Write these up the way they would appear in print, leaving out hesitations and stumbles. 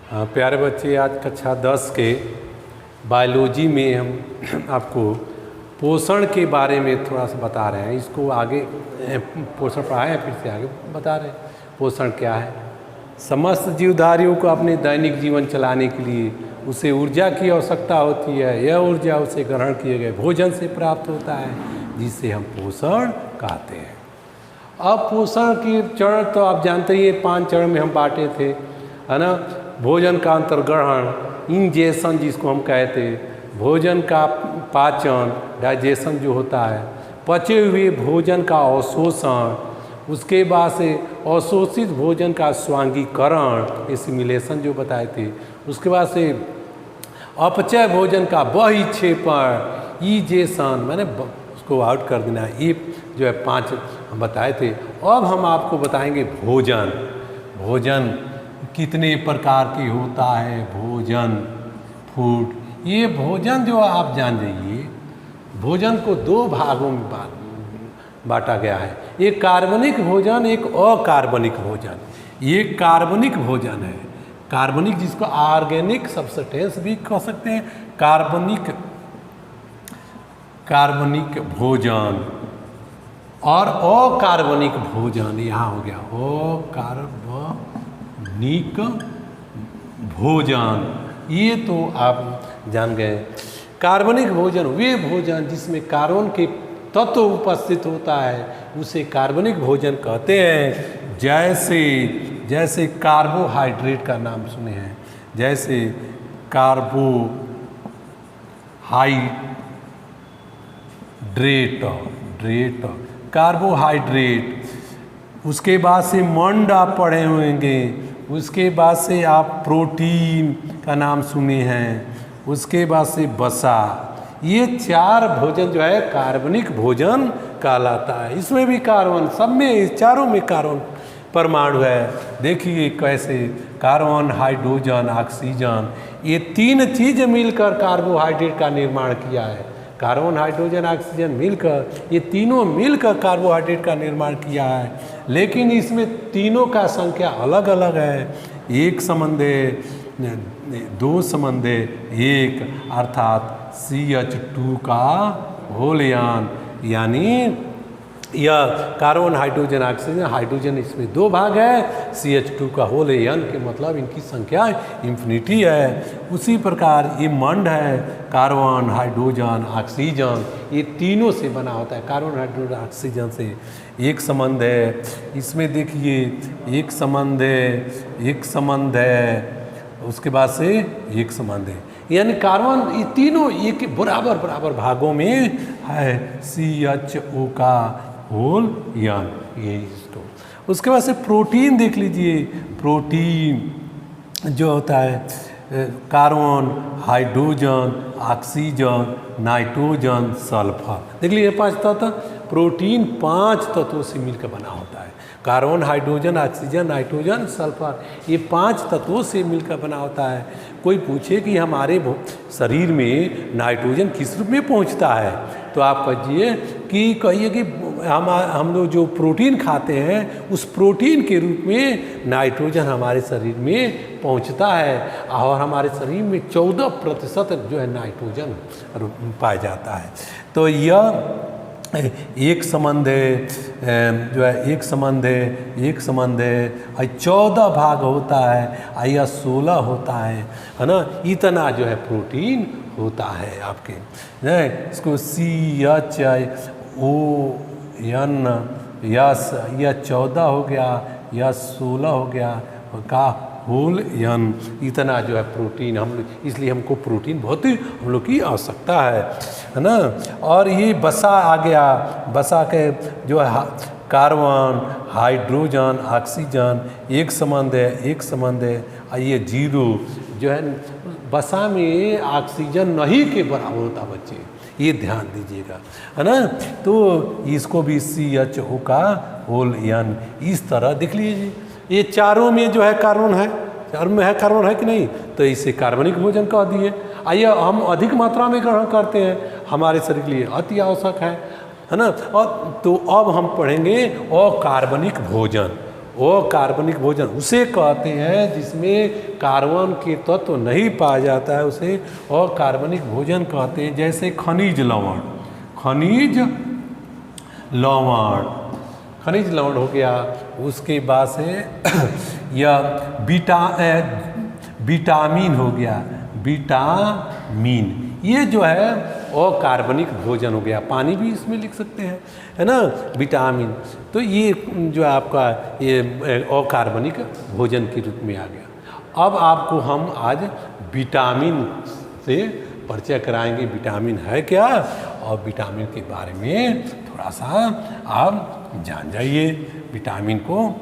प्यारे बच्चे, आज कक्षा 10 के बायोलॉजी में हम आपको पोषण के बारे में थोड़ा सा बता रहे हैं। इसको आगे पोषण पढ़ाए हैं, फिर से आगे बता रहे हैं पोषण क्या है। समस्त जीवधारियों को अपने दैनिक जीवन चलाने के लिए उसे ऊर्जा की आवश्यकता होती है। यह ऊर्जा उसे ग्रहण किए गए भोजन से प्राप्त होता है, जिसे हम पोषण कहते हैं। अब पोषण के चरण तो आप जानते ही, 5 चरण में हम बांटे थे, है ना। भोजन का अंतर्ग्रहण, इंजेशन जिसको हम कहते, भोजन का पाचन, डाइजेशन जो होता है, पचे हुए भोजन का अवशोषण, उसके बाद से अवशोषित भोजन का स्वांगीकरण, एसिमिलेशन जो बताए थे, उसके बाद से अपचय भोजन का बहिक्षेपण, ईजेशन, मैंने उसको आउट कर देना है। ये जो है 5 हम बताए थे। अब हम आपको बताएंगे भोजन। भोजन कितने प्रकार की होता है, भोजन, फूड। ये भोजन जो आप जान जाइए, भोजन को 2 भागों में बांटा गया है। एक कार्बनिक भोजन, एक अकार्बनिक भोजन। ये कार्बनिक भोजन है, कार्बनिक जिसको ऑर्गेनिक सब्सटेंस भी कह सकते हैं। कार्बनिक भोजन और अकार्बनिक भोजन, यहाँ हो गया अकार्बनिक भोजन। ये तो आप जान गए। कार्बनिक भोजन वे भोजन जिसमें कार्बन के तत्व उपस्थित होता है, उसे कार्बनिक भोजन कहते हैं। जैसे कार्बोहाइड्रेट का नाम सुने हैं, जैसे कार्बोहाइड्रेट, उसके बाद से मंड आप पढ़े होंगे, उसके बाद से आप प्रोटीन का नाम सुने हैं, उसके बाद से वसा। ये 4 भोजन जो है कार्बनिक भोजन कहलाता है। इसमें भी कार्बन, सब में, चारों में कार्बन परमाणु है। देखिए कैसे कार्बन, हाइड्रोजन, ऑक्सीजन, ये 3 चीज़ मिलकर कार्बोहाइड्रेट का निर्माण किया है। कार्बन, हाइड्रोजन, ऑक्सीजन मिलकर, ये तीनों मिलकर कार्बोहाइड्रेट का निर्माण किया है। लेकिन इसमें तीनों का संख्या अलग अलग है। 1 संबंधे 2 संबंधे 1, अर्थात CH2 का होलयान, यानी यह कार्बन, हाइड्रोजन, ऑक्सीजन, हाइड्रोजन इसमें 2 भाग है। CH2 का होल यान के मतलब इनकी संख्या इन्फिनिटी है। उसी प्रकार ये मंड है, कार्बन, हाइड्रोजन, ऑक्सीजन, ये तीनों से बना होता है। कार्बन, हाइड्रोजन, ऑक्सीजन से 1 संबंध है। इसमें देखिए 1 संबंध है, उसके बाद से 1 संबंध है, यानी कार्बन ये तीनों एक बराबर भागों में है। CHO का होल यान, ये इसको। उसके बाद से प्रोटीन देख लीजिए। प्रोटीन जो होता है carbon, hydrogen, oxygen, nitrogen, sulphur. देख लीजिए 5 तत्व। प्रोटीन 5 तत्वों से मिलकर बना होता है। Carbon, hydrogen, oxygen, nitrogen, sulphur, ये 5 तत्वों से मिलकर बना होता है। कोई पूछे कि हमारे शरीर में नाइट्रोजन किस रूप में पहुंचता है, तो आप कहिए कि हम लोग जो प्रोटीन खाते हैं, उस प्रोटीन के रूप में नाइट्रोजन हमारे शरीर में पहुंचता है। और हमारे शरीर में 14% जो है नाइट्रोजन पाया जाता है। तो यह 1 संबंध है, जो है 1 संबंध है, 14 भाग होता है, या 16 होता है ना। इतना जो है प्रोटीन होता है आपके। इसको CHON, यस, यह 14 हो गया, यह 16 हो गया का होल यन। इतना जो है प्रोटीन इसलिए हमको प्रोटीन बहुत ही हम लोग की आवश्यकता है ना। और ये वसा आ गया। वसा के जो है कार्बन, हाइड्रोजन, ऑक्सीजन, 1 संबंध है, ये 0 जो है वसा में ऑक्सीजन नहीं के बराबर होता बच्चे, ये ध्यान दीजिएगा, है ना। तो इसको भी CHO का होल यान इस तरह देख लीजिए। ये चारों में जो है कार्बन है, चारों में है कार्बन, है कि नहीं, तो इसे कार्बनिक भोजन कह दिए। आइए हम अधिक मात्रा में ग्रहण करते हैं, हमारे शरीर के लिए अति आवश्यक है ना। और तो अब हम पढ़ेंगे अकार्बनिक भोजन। अकार्बनिक भोजन उसे कहते हैं जिसमें कार्बन के तत्व नहीं पाया जाता है, उसे अकार्बनिक भोजन कहते हैं। जैसे खनिज लवण, खनिज लवण, खनिज लवण हो गया। उसके बाद से यह विटामिन हो गया, विटामिन, ये जो है अकार्बनिक भोजन हो गया। पानी भी इसमें लिख सकते हैं, है ना, विटामिन। तो ये जो आपका ये अकार्बनिक भोजन के रूप में आ गया। अब आपको हम आज विटामिन से परिचय कराएंगे, विटामिन है क्या और विटामिन के बारे में थोड़ा सा आप जान जाइए। विटामिन को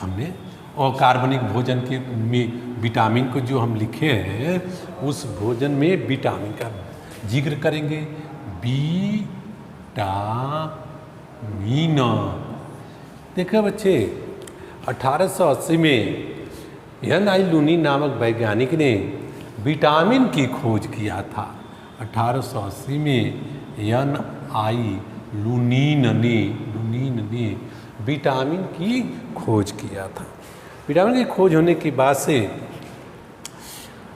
हमने अकार्बनिक भोजन के में विटामिन को जो हम लिखे हैं उस भोजन में विटामिन का जिक्र करेंगे। विटामिन, देखो बच्चे, 1880 में एन.आई. लूनी नामक वैज्ञानिक ने विटामिन की खोज किया था। 1880 में एन.आई. लूनीन ने विटामिन की खोज किया था। विटामिन की खोज होने के बाद से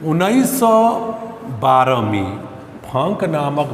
1912 में फंक नामक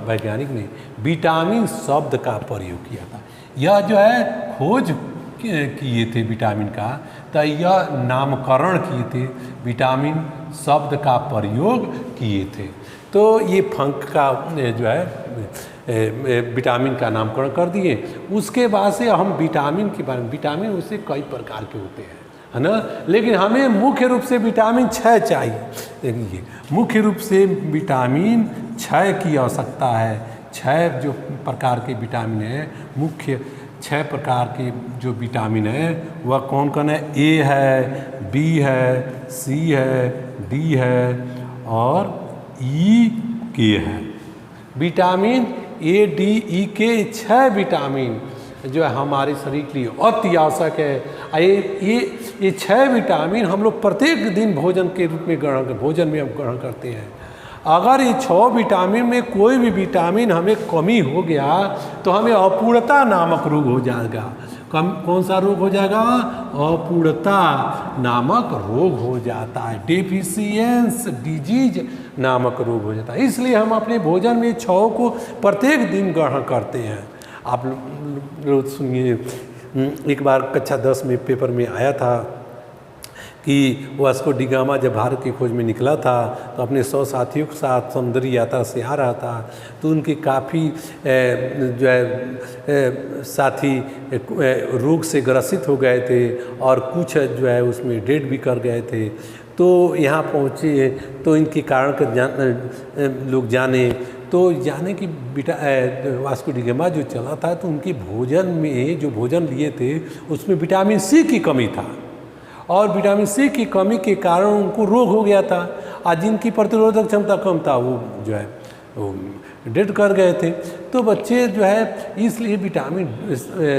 वैज्ञानिक ने विटामिन शब्द का प्रयोग किया था। यह जो है खोज किए थे विटामिन का, तो यह नामकरण किए थे, विटामिन शब्द का प्रयोग किए थे। तो ये फंक का जो है विटामिन का नामकरण कर दिए। उसके बाद से हम विटामिन के बारे में, विटामिन उससे कई प्रकार के होते हैं, है ना, लेकिन हमें मुख्य रूप से विटामिन 6 चाहिए। देखिए, मुख्य रूप से विटामिन 6 की आवश्यकता है। 6 जो प्रकार के विटामिन हैं, मुख्य 6 प्रकार के जो विटामिन है वह कौन कौन है? ए है, बी है, सी है, डी है और ई के है। विटामिन ए, डी, ई, के 6 विटामिन जो है हमारे शरीर के लिए अति आवश्यक है। ये 6 विटामिन हम लोग प्रत्येक दिन भोजन के रूप में भोजन में हम ग्रहण करते हैं। अगर ये 6 विटामिन में कोई भी विटामिन हमें कमी हो गया तो हमें अपूर्णता नामक रोग हो जाएगा। कौन सा रोग हो जाएगा? अपूर्णता नामक रोग हो जाता है, डेफिशिएंस डिजीज नामक रोग हो जाता है। इसलिए हम अपने भोजन में 6 को प्रत्येक दिन ग्रहण करते हैं। आप लोग सुनिए, एक बार कक्षा 10 में पेपर में आया था कि वास्को डी गामा जब भारत की खोज में निकला था तो अपने 100 साथियों के साथ समुद्री यात्रा से आ रहा था, तो उनके काफ़ी जो है साथी रोग से ग्रसित हो गए थे और कुछ जो है उसमें डेड भी कर गए थे। तो यहाँ पहुँचे तो इनके कारण का लोग जाने कि वास्को डी गामा जो चला था तो उनके भोजन में जो भोजन लिए थे उसमें विटामिन सी की कमी था और विटामिन सी की कमी के कारण उनको रोग हो गया था और जिनकी प्रतिरोधक क्षमता कम था वो जो है वो डेड कर गए थे। तो बच्चे जो है इसलिए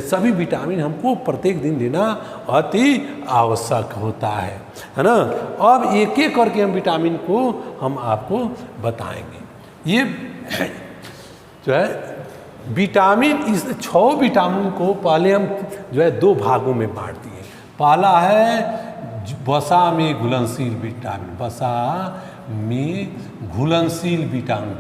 सभी विटामिन हमको प्रत्येक दिन लेना अति आवश्यक होता है ना। अब एक एक करके हम विटामिन को हम आपको बताएंगे। ये जो है विटामिन, इस 6 विटामिन को पहले हम जो है 2 भागों में बांट दिए। पहला है वसा में घुलनशील विटामिन, वसा में घुलनशील विटामिन,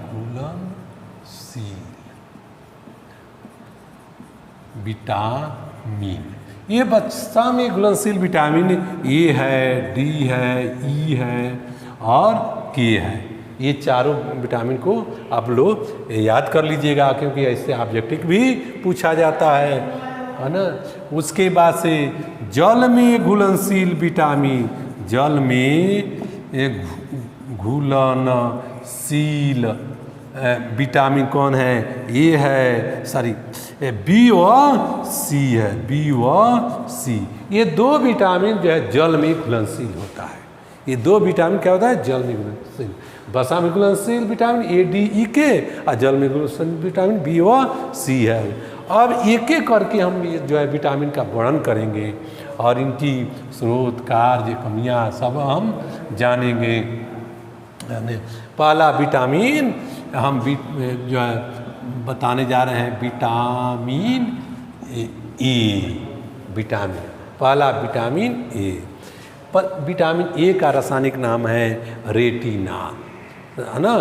ये वसा में घुलनशील विटामिन ए है, डी है, ई है और के है। ये चारों विटामिन को आप लोग याद कर लीजिएगा क्योंकि ऐसे ऑब्जेक्टिव भी पूछा जाता है ना। उसके बाद से जल में घुलनशील विटामिन, जल में घुलनशील विटामिन कौन है? ये है, सॉरी, बी व सी है, बी व सी। ये 2 विटामिन जो है जल में घुलनशील होता है। ये 2 विटामिन क्या होता है? जल में घुलनशील। वसा में घुलनशील विटामिन ए, डी, ई, के और जल में घुलनशील विटामिन बी व सी है। अब एक एक करके हम ये जो है विटामिन का वर्णन करेंगे और इनकी स्रोत, कार्य, कमियां सब हम जानेंगे। पहला विटामिन हम जो है बताने जा रहे हैं विटामिन ए विटामिन, पहला विटामिन ए। पर विटामिन ए का रासायनिक नाम है रेटिना, है ना।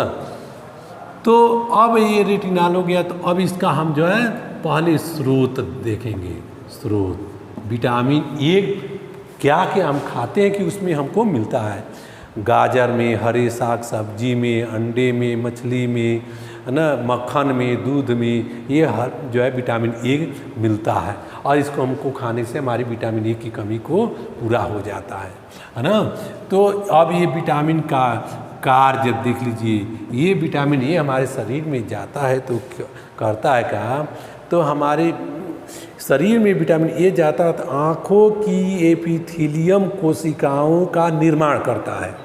तो अब ये रेटिनाल हो गया, तो अब इसका हम जो है पहले स्रोत देखेंगे। स्रोत विटामिन ए क्या क्या हम खाते हैं कि उसमें हमको मिलता है। गाजर में, हरे साग सब्जी में, अंडे में, मछली में, है ना, मक्खन में, दूध में, ये हर जो है विटामिन ए मिलता है। और इसको हमको खाने से हमारी विटामिन ए की कमी को पूरा हो जाता है ना। तो अब ये विटामिन का कार्य देख लीजिए। ये विटामिन ए हमारे शरीर में जाता है तो करता है क्या, तो हमारे शरीर में विटामिन ए जाता है तो आँखों की एपिथेलियम कोशिकाओं का निर्माण करता है।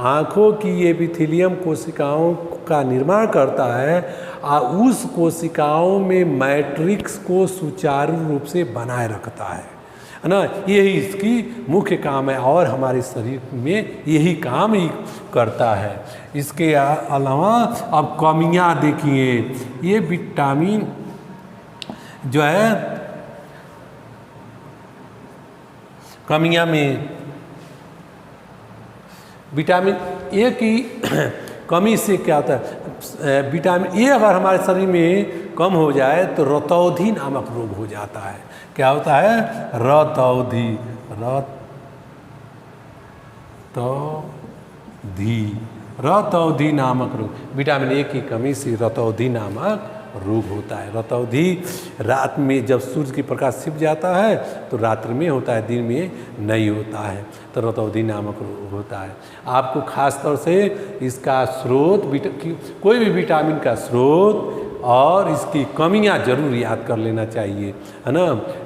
आँखों की एपिथेलियम कोशिकाओं का निर्माण करता है और उस कोशिकाओं में मैट्रिक्स को सुचारू रूप से बनाए रखता है ना। यही इसकी मुख्य काम है और हमारे शरीर में यही काम ही करता है। इसके अलावा अब कमियां देखिए। ये विटामिन जो है कमियां में विटामिन ए की कमी से क्या होता है, विटामिन ए अगर हमारे शरीर में कम हो जाए तो रतौंधी नामक रोग हो जाता है। क्या होता है, रतौंधी, रतौंधी नामक रोग। विटामिन ए की कमी से रतौंधी नामक रोग होता है। रतौंधी रात में जब सूर्य की प्रकाश छिप जाता है तो रात्रि में होता है, दिन में नहीं होता है, तो रतौंधी नामक रोग होता है। आपको खास तौर से इसका स्रोत, कोई भी विटामिन का स्रोत और इसकी कमियां जरूर याद कर लेना चाहिए, है ना।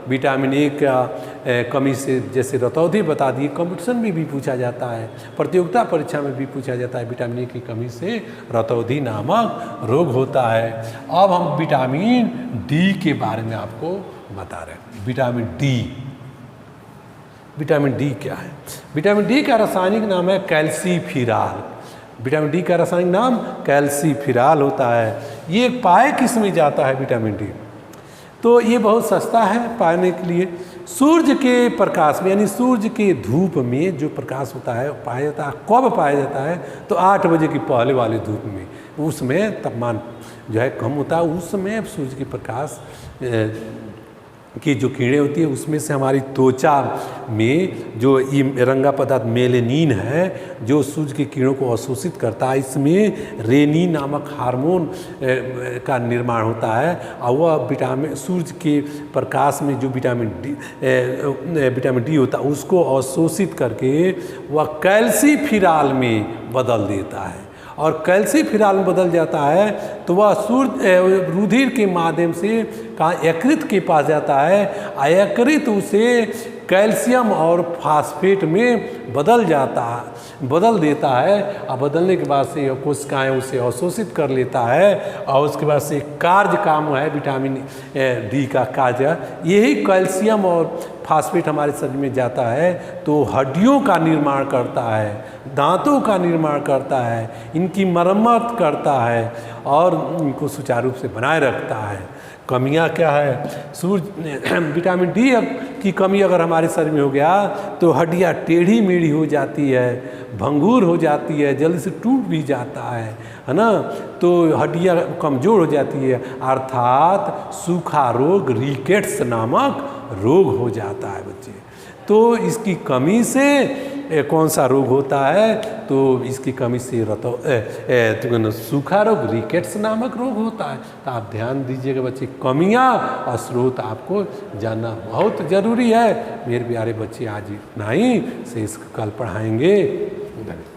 विटामिन ए का कमी से जैसे रतौंधी बता दिए, कंपटीशन में भी पूछा जाता है, प्रतियोगिता परीक्षा में भी पूछा जाता है। विटामिन ए की कमी से रतौंधी नामक रोग होता है। अब हम विटामिन डी के बारे में आपको बता रहे हैं। विटामिन डी, विटामिन डी क्या है? विटामिन डी का रासायनिक नाम है कैल्सीफिराल। विटामिन डी का रासायनिक नाम कैल्सीफिराल होता है। ये पाए किस में जाता है विटामिन डी? तो ये बहुत सस्ता है पाने के लिए। सूर्य के प्रकाश में, यानी सूर्य के धूप में जो प्रकाश होता है पाया जाता है। कब पाया जाता है? तो 8 बजे की पहले वाले धूप में। उसमें तापमान जो है कम होता है, उस समय सूर्य के प्रकाश की जो किरणें होती है उसमें से हमारी त्वचा में जो ये रंगा पदार्थ मेलेनिन है जो सूर्य की किरणों को अवशोषित करता है, इसमें रेनिन नामक हार्मोन का निर्माण होता है। और वह विटामिन, सूर्य के प्रकाश में जो विटामिन डी होता है उसको अवशोषित करके वह कैल्सीफिराल में बदल देता है। और कैल्सीफिराल में बदल जाता है तो वह सूर्य रुधिर के माध्यम से कहाँ यकृत के पास जाता है। यकृत उसे कैल्शियम और फास्फेट में बदल देता है। और बदलने के बाद से कोशिकाएं उसे अवशोषित कर लेता है और उसके बाद से कार्य काम है विटामिन डी का कार्य। यही कैल्शियम और फास्फेट हमारे शरीर में जाता है तो हड्डियों का निर्माण करता है, दांतों का निर्माण करता है, इनकी मरम्मत करता है और इनको सुचारू रूप से बनाए रखता है। कमियां क्या है? सूर्य विटामिन डी की कमी अगर हमारे शरीर में हो गया तो हड्डियां टेढ़ी मेढ़ी हो जाती है, भंगूर हो जाती है, जल्दी से टूट भी जाता है ना। तो हड्डियां कमज़ोर हो जाती है, अर्थात सूखा रोग, रिकेट्स नामक रोग हो जाता है बच्चे। तो इसकी कमी से कौन सा रोग होता है? तो इसकी कमी से सूखा रोग, रिकेट्स नामक रोग होता है। तो आप ध्यान दीजिएगा बच्चे, कमियां और स्रोत आपको जानना बहुत ज़रूरी है। मेरे प्यारे बच्चे, आज इतना ही, शेष कल पढ़ाएंगे। धन्यवाद।